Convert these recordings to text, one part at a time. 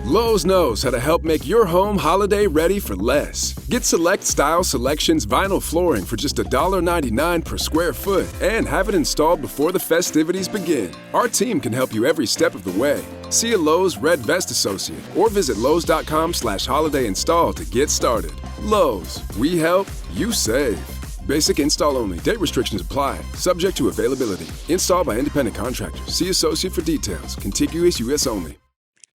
Lowe's knows how to help make your home holiday ready for less. Get Select Style Selections vinyl flooring for just $1.99 per square foot and have it installed before the festivities begin. Our team can help you every step of the way. See a Lowe's Red Vest associate or visit lowes.com/holiday install to get started. Lowe's, we help, you save. Basic install only. Date restrictions apply. Subject to availability. Installed by independent contractors. See associate for details. Contiguous U.S. only.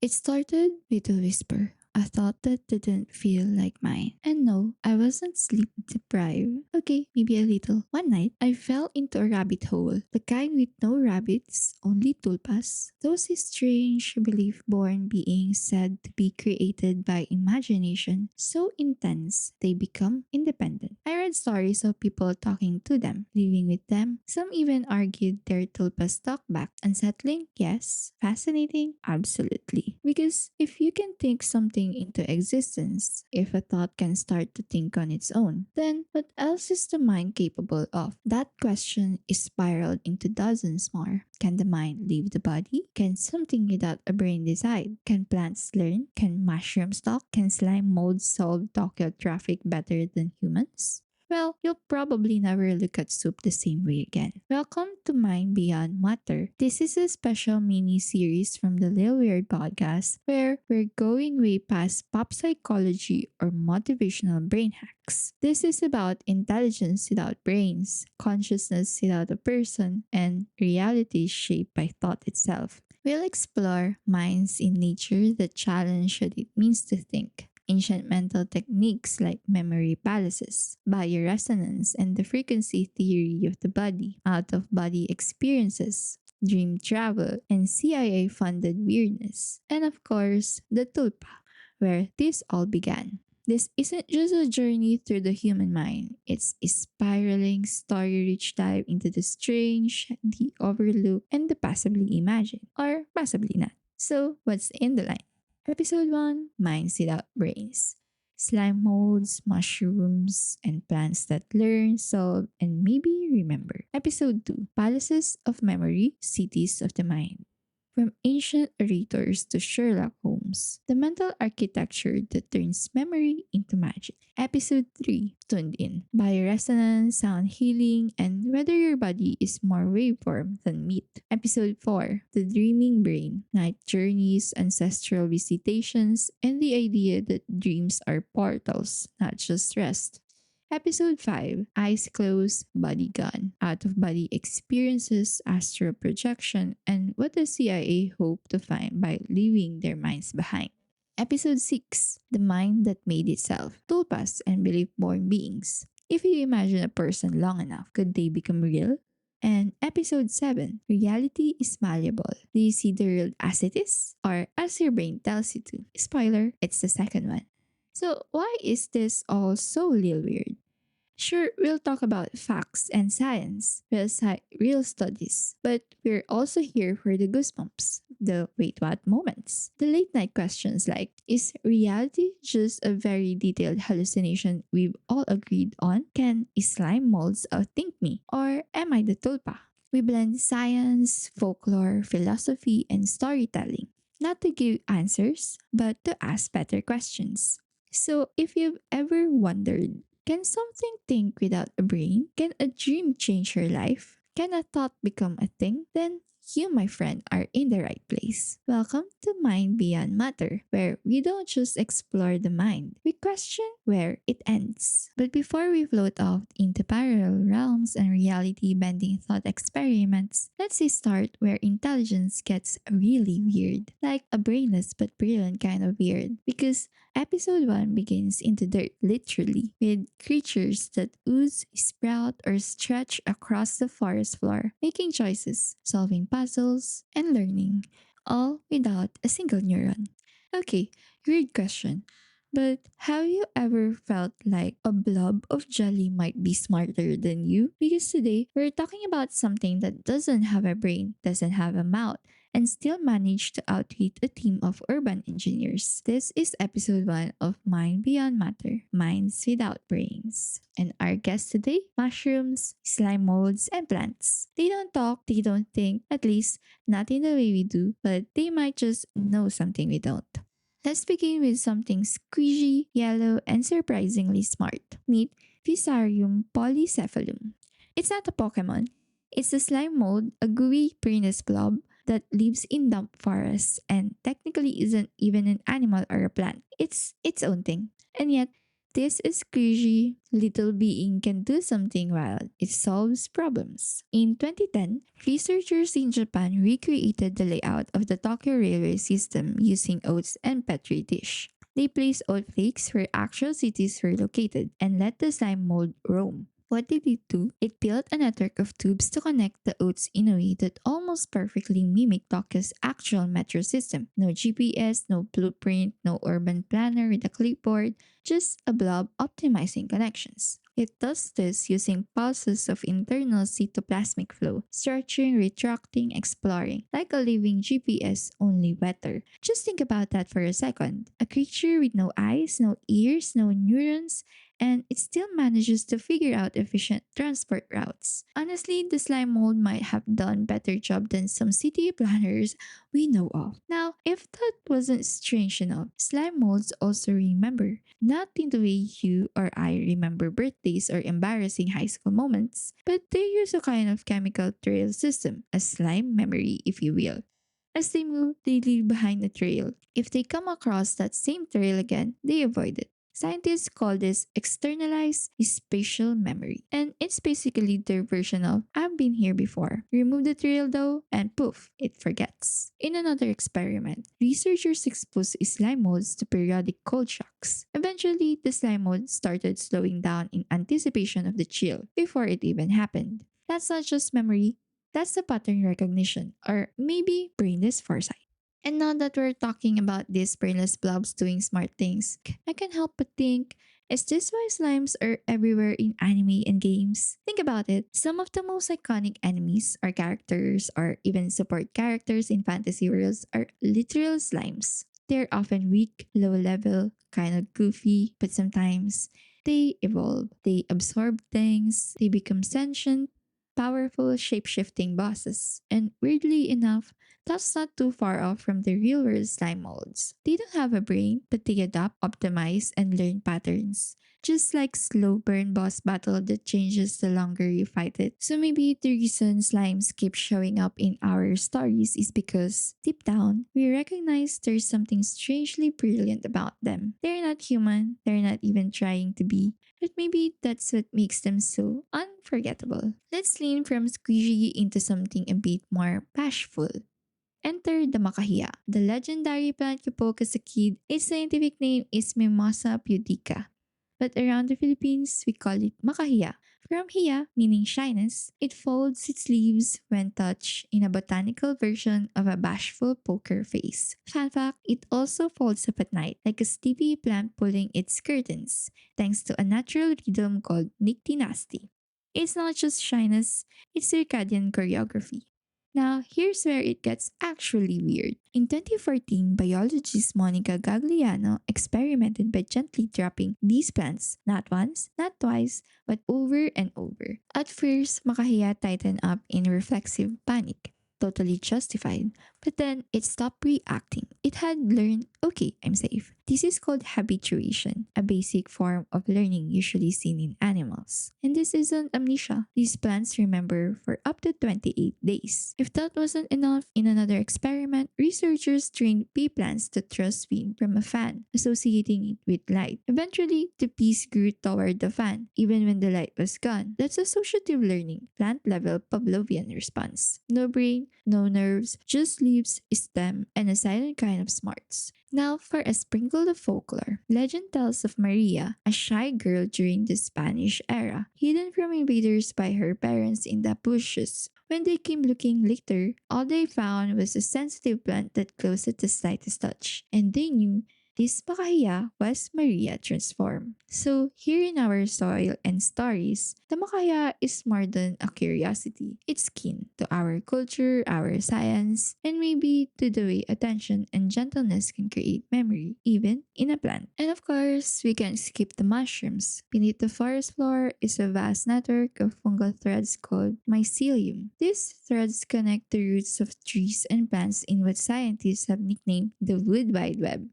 It started with a whisper, a thought that didn't feel like mine. And no, I wasn't sleep deprived. Okay, maybe a little. One night, I fell into a rabbit hole. The kind with no rabbits, only tulpas. Those strange belief-born beings said to be created by imagination, so intense they become independent. I read stories of people talking to them, living with them. Some even argued their tulpas talk back. Unsettling? Yes. Fascinating? Absolutely. Because if you can think something into existence, if a thought can start to think on its own, then what else is the mind capable of? That question is spiraled into dozens more. Can the mind leave the body? Can something without a brain decide? Can plants learn? Can mushrooms talk? Can slime molds solve Tokyo traffic better than humans? Well, you'll probably never look at soup the same way again. Welcome to Mind Beyond Matter. This is a special mini series from the Lil Weird podcast where we're going way past pop psychology or motivational brain hacks. This is about intelligence without brains, consciousness without a person, and reality shaped by thought itself. We'll explore minds in nature that challenge what it means to think. Ancient mental techniques like memory palaces, bioresonance, and the frequency theory of the body, out of body experiences, dream travel, and CIA funded weirdness. And of course, the tulpa, where this all began. This isn't just a journey through the human mind, it's a spiraling, story rich dive into the strange, the overlooked, and the possibly imagined, or possibly not. So, what's in the line? Episode 1, Minds Without Brains. Slime molds, mushrooms, and plants that learn, solve, and maybe remember. Episode 2, Palaces of Memory, Cities of the Mind. From ancient orators to Sherlock Holmes, the mental architecture that turns memory into magic. Episode 3, Tuned In. Bioresonance, sound healing, and whether your body is more waveform than meat. Episode 4, The Dreaming Brain. Night journeys, ancestral visitations, and the idea that dreams are portals, not just rest. Episode 5, Eyes Closed, Body Gone, Out of Body Experiences, Astral Projection, and what the CIA hope to find by leaving their minds behind. Episode 6, The Mind That Made Itself, Tulpas and Belief-Born Beings. If you imagine a person long enough, could they become real? And episode 7, Reality is Malleable. Do you see the world as it is? Or as your brain tells you to? Spoiler, it's the second one. So, why is this all so real weird? Sure, we'll talk about facts and science, real studies, but we're also here for the goosebumps, the wait what moments, the late night questions like, is reality just a very detailed hallucination we've all agreed on? Can slime molds outthink me? Or am I the tulpa? We blend science, folklore, philosophy, and storytelling, not to give answers, but to ask better questions. So, if you've ever wondered, can something think without a brain? Can a dream change your life? Can a thought become a thing? Then you, my friend, are in the right place. Welcome to Mind Beyond Matter, where we don't just explore the mind, we question where it ends. But before we float off into parallel realms and reality bending thought experiments, let's start where intelligence gets really weird. Like a brainless but brilliant kind of weird. Because episode 1 begins in the dirt, literally, with creatures that ooze, sprout, or stretch across the forest floor, making choices, solving puzzles, and learning, all without a single neuron. Okay, weird question. But have you ever felt like a blob of jelly might be smarter than you? Because today, we're talking about something that doesn't have a brain, doesn't have a mouth, and still managed to outwit a team of urban engineers. This is episode 1 of Mind Beyond Matter, Minds Without Brains. And our guests today, mushrooms, slime molds, and plants. They don't talk, they don't think, at least not in the way we do, but they might just know something we don't. Let's begin with something squishy, yellow, and surprisingly smart. Meet Fusarium polycephalum. It's not a Pokemon. It's a slime mold, a gooey brainless blob that lives in damp forests and technically isn't even an animal or a plant. It's its own thing. And yet, this squishy little being can do something wild. It solves problems. In 2010, researchers in Japan recreated the layout of the Tokyo railway system using oats and petri dish. They placed oat flakes where actual cities were located and let the slime mold roam. What did it do? It built a network of tubes to connect the oats in a way that almost perfectly mimicked Tokyo's actual metro system. No GPS, no blueprint, no urban planner with a clipboard, just a blob optimizing connections. It does this using pulses of internal cytoplasmic flow, stretching, retracting, exploring, like a living GPS, only better. Just think about that for a second. A creature with no eyes, no ears, no neurons, and it still manages to figure out efficient transport routes. Honestly, the slime mold might have done better job than some city planners we know of. Now, if that wasn't strange enough, slime molds also remember, not in the way you or I remember birthdays or embarrassing high school moments, but they use a kind of chemical trail system, a slime memory, if you will. As they move, they leave behind a trail. If they come across that same trail again, they avoid it. Scientists call this externalized spatial memory. And it's basically their version of I've been here before. Remove the trail though, and poof, it forgets. In another experiment, researchers exposed slime molds to periodic cold shocks. Eventually, the slime mold started slowing down in anticipation of the chill before it even happened. That's not just memory, that's the pattern recognition, or maybe brainless foresight. And now that we're talking about these brainless blobs doing smart things, I can't help but think, is this why slimes are everywhere in anime and games? Think about it. Some of the most iconic enemies or characters or even support characters in fantasy worlds are literal slimes. They're often weak, low level, kind of goofy, but sometimes they evolve. They absorb things, they become sentient, powerful, shape shifting bosses. And weirdly enough, that's not too far off from the real world slime molds. They don't have a brain, but they adapt, optimize, and learn patterns. Just like slow burn boss battle that changes the longer you fight it. So maybe the reason slimes keep showing up in our stories is because deep down, we recognize there's something strangely brilliant about them. They're not human, they're not even trying to be, but maybe that's what makes them so unforgettable. Let's lean from squishy into something a bit more bashful. Enter the macahiya, the legendary plant you poke as a kid. Its scientific name is Mimosa Pudica, but around the Philippines, we call it macahiya. From hiya, meaning shyness, it folds its leaves when touched in a botanical version of a bashful poker face. Fun fact, it also folds up at night like a sleepy plant pulling its curtains, thanks to a natural rhythm called nictinasti. It's not just shyness, it's circadian choreography. Now, here's where it gets actually weird. In 2014, biologist Monica Gagliano experimented by gently dropping these plants, not once, not twice, but over and over. At first, Makahiya tightened up in reflexive panic, totally justified. But then it stopped reacting. It had learned, okay, I'm safe. This is called habituation, a basic form of learning usually seen in animals. And this isn't amnesia. These plants remember for up to 28 days. If that wasn't enough, in another experiment, researchers trained pea plants to trust wind from a fan, associating it with light. Eventually, the peas grew toward the fan, even when the light was gone. That's associative learning, plant-level Pavlovian response. No brain, no nerves, just leaves, stem, and a silent kind of smarts. Now for a sprinkle of folklore. Legend tells of Maria, a shy girl during the Spanish era, hidden from invaders by her parents in the bushes. When they came looking later, all they found was a sensitive plant that closed at the slightest touch, and they knew this Makaya was Maria transformed. So here in our soil and stories, the Makaya is more than a curiosity. It's kin to our culture, our science, and maybe to the way attention and gentleness can create memory, even in a plant. And of course, we can't skip the mushrooms. Beneath the forest floor is a vast network of fungal threads called mycelium. These threads connect the roots of trees and plants in what scientists have nicknamed the wood wide web.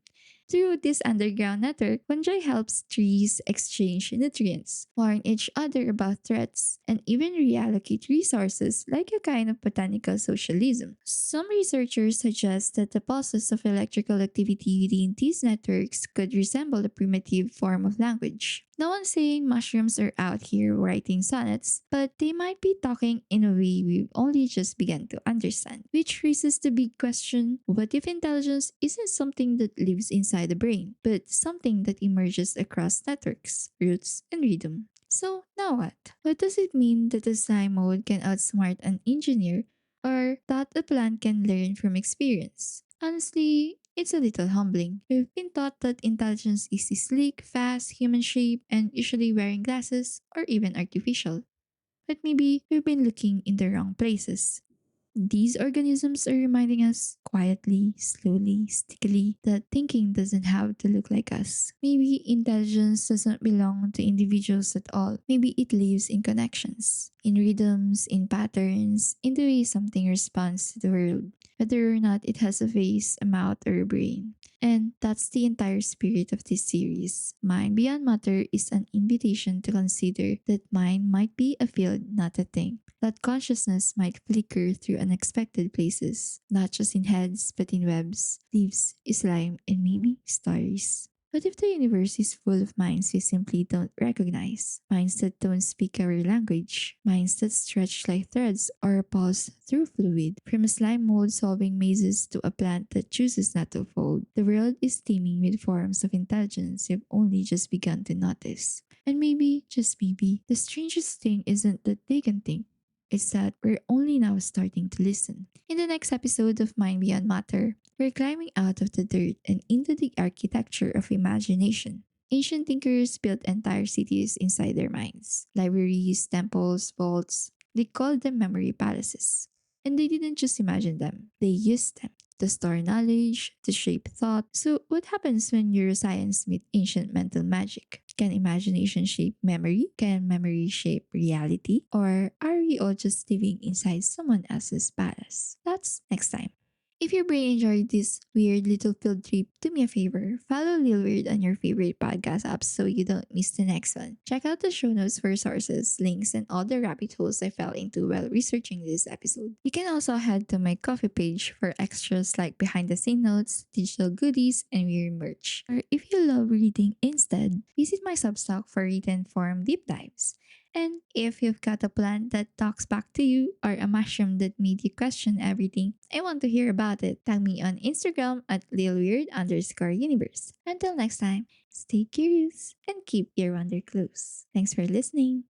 Through this underground network, fungi helps trees exchange nutrients, warn each other about threats, and even reallocate resources like a kind of botanical socialism. Some researchers suggest that the process of electrical activity within these networks could resemble a primitive form of language. No one's saying mushrooms are out here writing sonnets, but they might be talking in a way we've only just begun to understand. Which raises the big question, what if intelligence isn't something that lives inside the brain, but something that emerges across networks, roots, and rhythm? So, now what? What does it mean that a slime mode can outsmart an engineer or that a plant can learn from experience? Honestly, it's a little humbling. We've been taught that intelligence is sleek, fast, human shaped, and usually wearing glasses or even artificial. But maybe we've been looking in the wrong places. These organisms are reminding us quietly, slowly, stickily that thinking doesn't have to look like us. Maybe intelligence doesn't belong to individuals at all. Maybe it lives in connections, in rhythms, in patterns, in the way something responds to the world, whether or not it has a face, a mouth, or a brain. And that's the entire spirit of this series. Mind Beyond Matter is an invitation to consider that mind might be a field, not a thing. That consciousness might flicker through unexpected places, not just in heads, but in webs, leaves, slime, and maybe stars. What if the universe is full of minds we simply don't recognize? Minds that don't speak our language, minds that stretch like threads or pulse through fluid. From a slime mold solving mazes to a plant that chooses not to fold, the world is teeming with forms of intelligence we've only just begun to notice. And maybe, just maybe, the strangest thing isn't that they can think. It's that we're only now starting to listen. In the next episode of Mind Beyond Matter, we're climbing out of the dirt and into the architecture of imagination. Ancient thinkers built entire cities inside their minds libraries, temples, vaults. They called them memory palaces. And they didn't just imagine them, they used them to store knowledge, to shape thought. So, what happens when neuroscience meets ancient mental magic? Can imagination shape memory? Can memory shape reality? Or are we all just living inside someone else's palace? That's next time. If your brain enjoyed this weird little field trip, do me a favor. Follow Lil Weird on your favorite podcast apps so you don't miss the next one. Check out the show notes for sources, links, and all the rabbit holes I fell into while researching this episode. You can also head to my coffee page for extras like behind the scene notes, digital goodies, and weird merch. Or if you love reading instead, visit my Substack for written form deep dives. And if you've got a plant that talks back to you or a mushroom that made you question everything, I want to hear about it. Tag me on Instagram at lilweird_universe. Until next time, stay curious and keep your wonder close. Thanks for listening.